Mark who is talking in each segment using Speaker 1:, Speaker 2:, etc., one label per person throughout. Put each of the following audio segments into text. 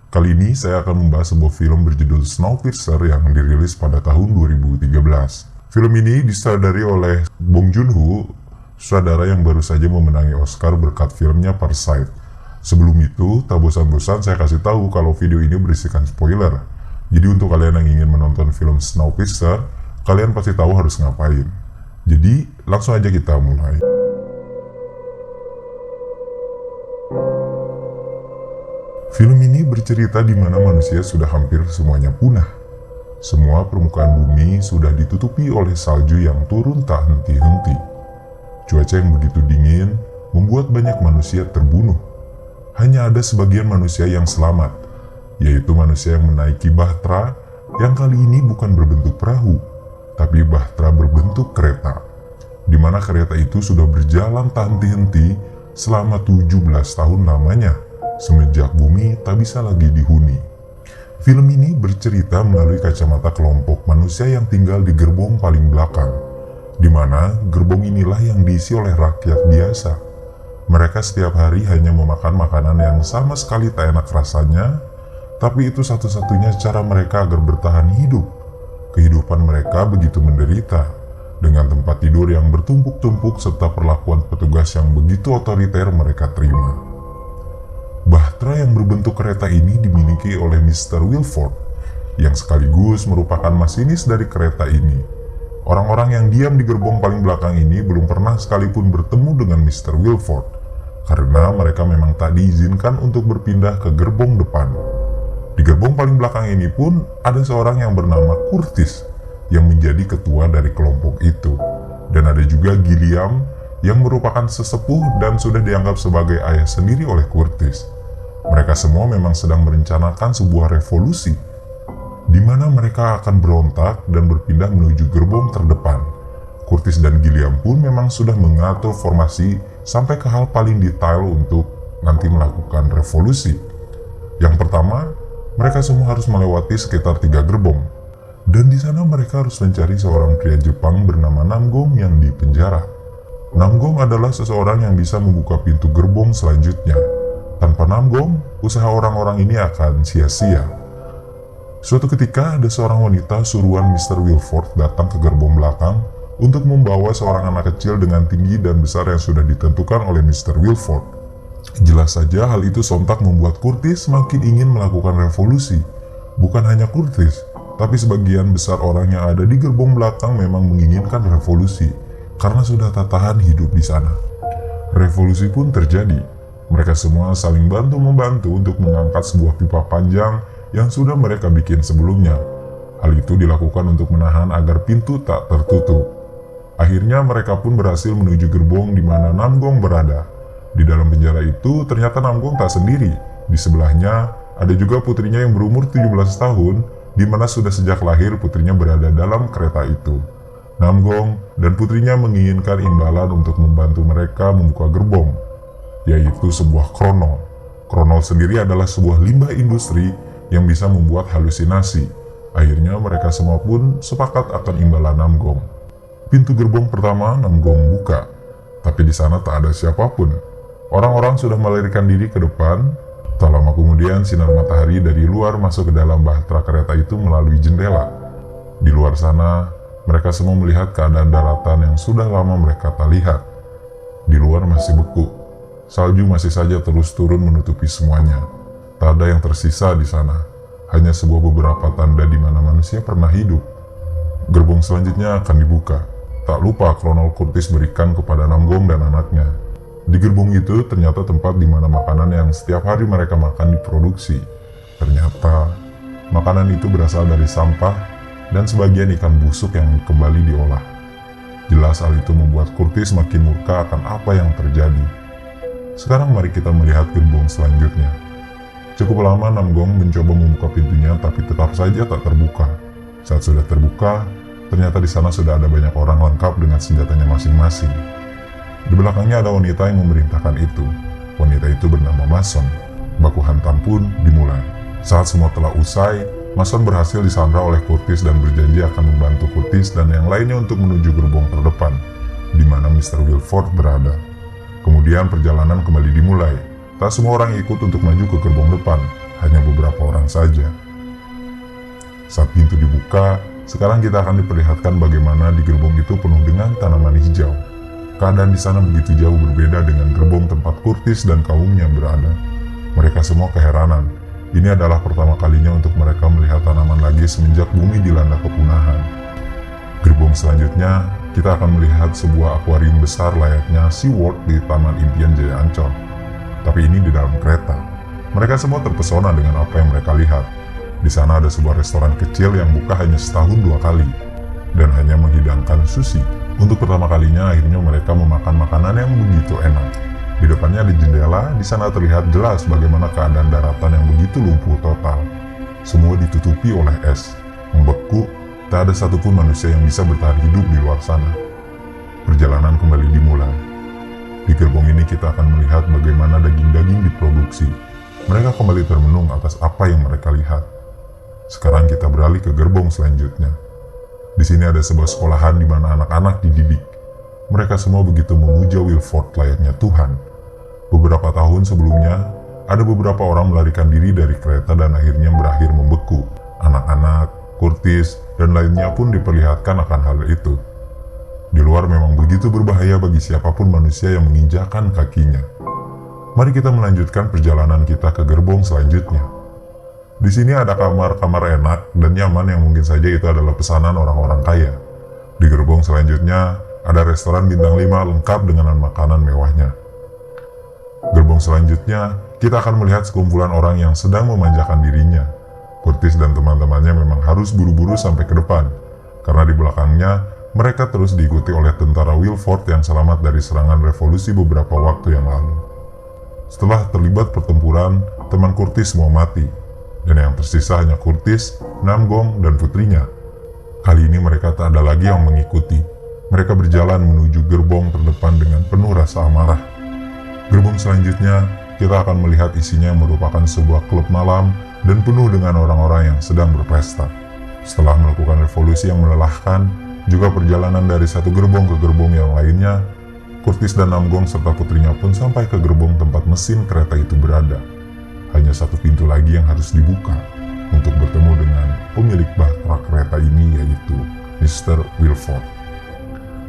Speaker 1: Kali ini saya akan membahas sebuah film berjudul Snowpiercer yang dirilis pada tahun 2013. Film ini disutradari oleh Bong Joon-ho, sutradara yang baru saja memenangi Oscar berkat filmnya Parasite. Sebelum itu, tak bosan-bosan saya kasih tahu kalau video ini berisikan spoiler. Jadi untuk kalian yang ingin menonton film Snowpiercer, kalian pasti tahu harus ngapain. Jadi langsung aja kita mulai. Film ini bercerita di mana manusia sudah hampir semuanya punah. Semua permukaan bumi sudah ditutupi oleh salju yang turun tak henti-henti. Cuaca yang begitu dingin membuat banyak manusia terbunuh. Hanya ada sebagian manusia yang selamat, yaitu manusia yang menaiki bahtera yang kali ini bukan berbentuk perahu, tapi bahtera berbentuk kereta, di mana kereta itu sudah berjalan tak henti-henti selama 17 tahun lamanya, semenjak bumi tak bisa lagi dihuni. Film ini bercerita melalui kacamata kelompok manusia yang tinggal di gerbong paling belakang, di mana gerbong inilah yang diisi oleh rakyat biasa. Mereka setiap hari hanya memakan makanan yang sama sekali tak enak rasanya, tapi itu satu-satunya cara mereka agar bertahan hidup. Kehidupan mereka begitu menderita, dengan tempat tidur yang bertumpuk-tumpuk serta perlakuan petugas yang begitu otoriter mereka terima. Bahtera yang berbentuk kereta ini dimiliki oleh Mr. Wilford, yang sekaligus merupakan masinis dari kereta ini. Orang-orang yang diam di gerbong paling belakang ini belum pernah sekalipun bertemu dengan Mr. Wilford, karena mereka memang tak diizinkan untuk berpindah ke gerbong depan. Di gerbong paling belakang ini pun ada seorang yang bernama Curtis, yang menjadi ketua dari kelompok itu. Dan ada juga Gilliam, yang merupakan sesepuh dan sudah dianggap sebagai ayah sendiri oleh Curtis. Mereka semua memang sedang merencanakan sebuah revolusi, di mana mereka akan berontak dan berpindah menuju gerbong terdepan. Curtis dan Gilliam pun memang sudah mengatur formasi sampai ke hal paling detail untuk nanti melakukan revolusi. Yang pertama, mereka semua harus melewati sekitar 3 gerbong, dan di sana mereka harus mencari seorang pria Jepang bernama Namgong yang dipenjara. Namgong adalah seseorang yang bisa membuka pintu gerbong selanjutnya. Tanpa Namgong, usaha orang-orang ini akan sia-sia. Suatu ketika ada seorang wanita suruhan Mr. Wilford datang ke gerbong belakang untuk membawa seorang anak kecil dengan tinggi dan besar yang sudah ditentukan oleh Mr. Wilford. Jelas saja hal itu sontak membuat Curtis semakin ingin melakukan revolusi. Bukan hanya Curtis, tapi sebagian besar orang yang ada di gerbong belakang memang menginginkan revolusi, karena sudah tak tahan hidup di sana. Revolusi pun terjadi. Mereka semua saling bantu-membantu untuk mengangkat sebuah pipa panjang yang sudah mereka bikin sebelumnya. Hal itu dilakukan untuk menahan agar pintu tak tertutup. Akhirnya mereka pun berhasil menuju gerbong di mana Namgong berada. Di dalam penjara itu ternyata Namgong tak sendiri. Di sebelahnya ada juga putrinya yang berumur 17 tahun, di mana sudah sejak lahir putrinya berada dalam kereta itu. Namgong dan putrinya menginginkan imbalan untuk membantu mereka membuka gerbong, yaitu sebuah kronol. Kronol sendiri adalah sebuah limbah industri yang bisa membuat halusinasi. Akhirnya mereka semua pun sepakat akan imbalan Namgong. Pintu gerbong pertama Namgong buka, tapi di sana tak ada siapapun. Orang-orang sudah melarikan diri ke depan. Tak lama kemudian sinar matahari dari luar masuk ke dalam bahtera kereta itu melalui jendela. Di luar sana, mereka semua melihat keadaan daratan yang sudah lama mereka tak lihat. Di luar masih beku. Salju masih saja terus turun menutupi semuanya. Tak ada yang tersisa di sana. Hanya sebuah beberapa tanda di mana manusia pernah hidup. Gerbong selanjutnya akan dibuka. Tak lupa Colonel Curtis berikan kepada Namgong dan anaknya. Di gerbong itu ternyata tempat di mana makanan yang setiap hari mereka makan diproduksi. Ternyata makanan itu berasal dari sampah dan sebagian ikan busuk yang kembali diolah. Jelas hal itu membuat Curtis makin murka akan apa yang terjadi. Sekarang mari kita melihat gerbong selanjutnya. Cukup lama Namgong mencoba membuka pintunya tapi tetap saja tak terbuka. Saat sudah terbuka, ternyata di sana sudah ada banyak orang lengkap dengan senjatanya masing-masing. Di belakangnya ada wanita yang memerintahkan itu. Wanita itu bernama Mason. Baku hantam pun dimulai. Saat semua telah usai, Mason berhasil disandra oleh Curtis dan berjanji akan membantu Curtis dan yang lainnya untuk menuju gerbong terdepan, di mana Mr. Wilford berada. Kemudian perjalanan kembali dimulai. Tak semua orang ikut untuk maju ke gerbong depan, hanya beberapa tenang saja. Saat pintu dibuka, sekarang kita akan diperlihatkan bagaimana di gerbong itu penuh dengan tanaman hijau. Keadaan di sana begitu jauh berbeda dengan gerbong tempat Curtis dan kaumnya berada. Mereka semua keheranan. Ini adalah pertama kalinya untuk mereka melihat tanaman lagi semenjak bumi dilanda kepunahan. Gerbong selanjutnya, kita akan melihat sebuah akuarium besar layaknya SeaWorld di Taman Impian Jaya Ancol. Tapi ini di dalam kereta. Mereka semua terpesona dengan apa yang mereka lihat. Di sana ada sebuah restoran kecil yang buka hanya setahun 2 kali dan hanya menghidangkan sushi. Untuk pertama kalinya akhirnya mereka memakan makanan yang begitu enak. Di depannya ada jendela, di sana terlihat jelas bagaimana keadaan daratan yang begitu lumpuh total. Semua ditutupi oleh es, membeku, tak ada satupun manusia yang bisa bertahan hidup di luar sana. Perjalanan kembali dimulai. Di gerbong ini kita akan melihat bagaimana daging-daging diproduksi. Mereka kembali termenung atas apa yang mereka lihat. Sekarang kita beralih ke gerbong selanjutnya. Di sini ada sebuah sekolahan di mana anak-anak dididik. Mereka semua begitu memuja Wilford layaknya Tuhan. Beberapa tahun sebelumnya, ada beberapa orang melarikan diri dari kereta dan akhirnya berakhir membeku. Anak-anak, Curtis, dan lainnya pun diperlihatkan akan hal itu. Di luar memang begitu berbahaya bagi siapapun manusia yang menginjakan kakinya. Mari kita melanjutkan perjalanan kita ke gerbong selanjutnya. Di sini ada kamar-kamar enak dan nyaman yang mungkin saja itu adalah pesanan orang-orang kaya. Di gerbong selanjutnya, ada restoran bintang 5 lengkap dengan makanan mewahnya. Gerbong selanjutnya, kita akan melihat sekumpulan orang yang sedang memanjakan dirinya. Curtis dan teman-temannya memang harus buru-buru sampai ke depan, karena di belakangnya, mereka terus diikuti oleh tentara Wilford yang selamat dari serangan revolusi beberapa waktu yang lalu. Setelah terlibat pertempuran, teman Curtis mau mati. Dan yang tersisa hanya Curtis, Namgong, dan putrinya. Kali ini mereka tak ada lagi yang mengikuti. Mereka berjalan menuju gerbong terdepan dengan penuh rasa amarah. Gerbong selanjutnya, kita akan melihat isinya yang merupakan sebuah klub malam dan penuh dengan orang-orang yang sedang berpesta. Setelah melakukan revolusi yang melelahkan, juga perjalanan dari satu gerbong ke gerbong yang lainnya, Curtis dan Namgong serta putrinya pun sampai ke gerbong tempat mesin kereta itu berada. Hanya satu pintu lagi yang harus dibuka untuk bertemu dengan pemilik bahtera kereta ini, yaitu Mr. Wilford.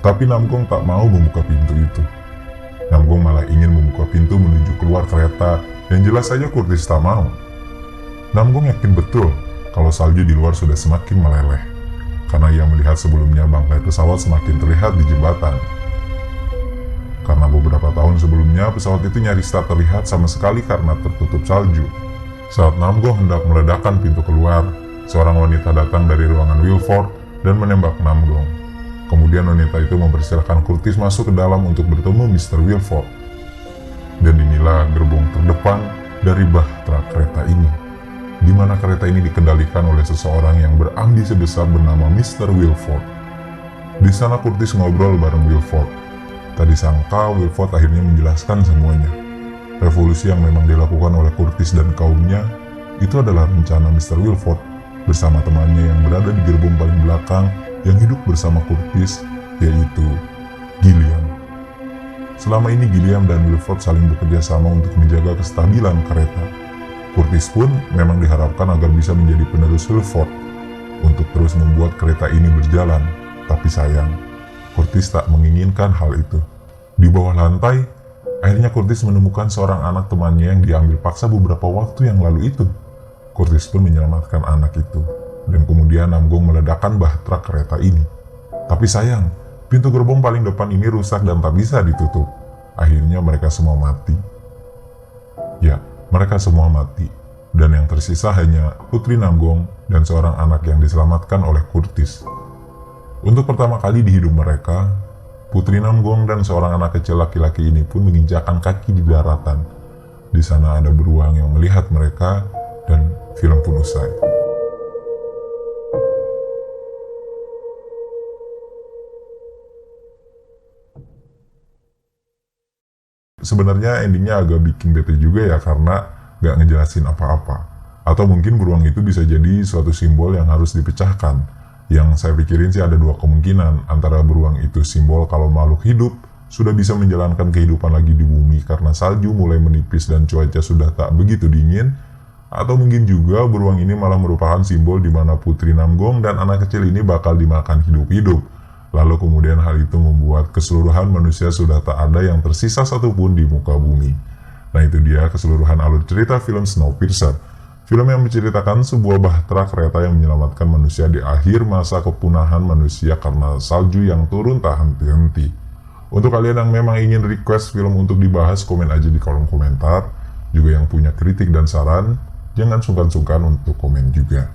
Speaker 1: Tapi Namgong tak mau membuka pintu itu. Namgong malah ingin membuka pintu menuju keluar kereta, dan jelas saja Curtis tak mau. Namgong yakin betul kalau salju di luar sudah semakin meleleh, karena ia melihat sebelumnya bangkai pesawat semakin terlihat di jembatan. Karena beberapa tahun sebelumnya pesawat itu nyaris tak terlihat sama sekali karena tertutup salju. Saat Namgong hendak meledakkan pintu keluar, seorang wanita datang dari ruangan Wilford dan menembak Namgong. Kemudian wanita itu mempersilahkan Curtis masuk ke dalam untuk bertemu Mr. Wilford. Dan inilah gerbong terdepan dari bahtera kereta ini, di mana kereta ini dikendalikan oleh seseorang yang berambisi besar bernama Mr. Wilford. Di sana Curtis ngobrol bareng Wilford. Tak disangka Wilford akhirnya menjelaskan semuanya. Revolusi yang memang dilakukan oleh Curtis dan kaumnya itu adalah rencana Mr. Wilford bersama temannya yang berada di gerbong paling belakang yang hidup bersama Curtis, yaitu Gilliam. Selama ini Gilliam dan Wilford saling bekerja sama untuk menjaga kestabilan kereta. Curtis pun memang diharapkan agar bisa menjadi penerus Wilford untuk terus membuat kereta ini berjalan, tapi sayang, Curtis tak menginginkan hal itu. Di bawah lantai, akhirnya Curtis menemukan seorang anak temannya yang diambil paksa beberapa waktu yang lalu itu. Curtis pun menyelamatkan anak itu, dan kemudian Namgong meledakkan bahtera kereta ini. Tapi sayang, pintu gerbong paling depan ini rusak dan tak bisa ditutup. Akhirnya mereka semua mati. Ya, mereka semua mati. Dan yang tersisa hanya putri Namgong dan seorang anak yang diselamatkan oleh Curtis. Untuk pertama kali di hidup mereka, putri Namgong dan seorang anak kecil laki-laki ini pun menginjakkan kaki di daratan. Di sana ada beruang yang melihat mereka, dan film pun usai. Sebenarnya endingnya agak bikin bete juga ya, karena gak ngejelasin apa-apa. Atau mungkin beruang itu bisa jadi suatu simbol yang harus dipecahkan. Yang saya pikirin sih ada dua kemungkinan, antara beruang itu simbol kalau makhluk hidup sudah bisa menjalankan kehidupan lagi di bumi karena salju mulai menipis dan cuaca sudah tak begitu dingin, Atau mungkin juga beruang ini malah merupakan simbol di mana Putri Namgong dan anak kecil ini bakal dimakan hidup-hidup. Lalu kemudian hal itu membuat keseluruhan manusia sudah tak ada yang tersisa satupun di muka bumi. Nah, itu dia keseluruhan alur cerita film Snowpiercer. Film yang menceritakan sebuah bahtera kereta yang menyelamatkan manusia di akhir masa kepunahan manusia karena salju yang turun tak henti-henti. Untuk kalian yang memang ingin request film untuk dibahas, komen aja di kolom komentar. Juga yang punya kritik dan saran, jangan sungkan-sungkan untuk komen juga.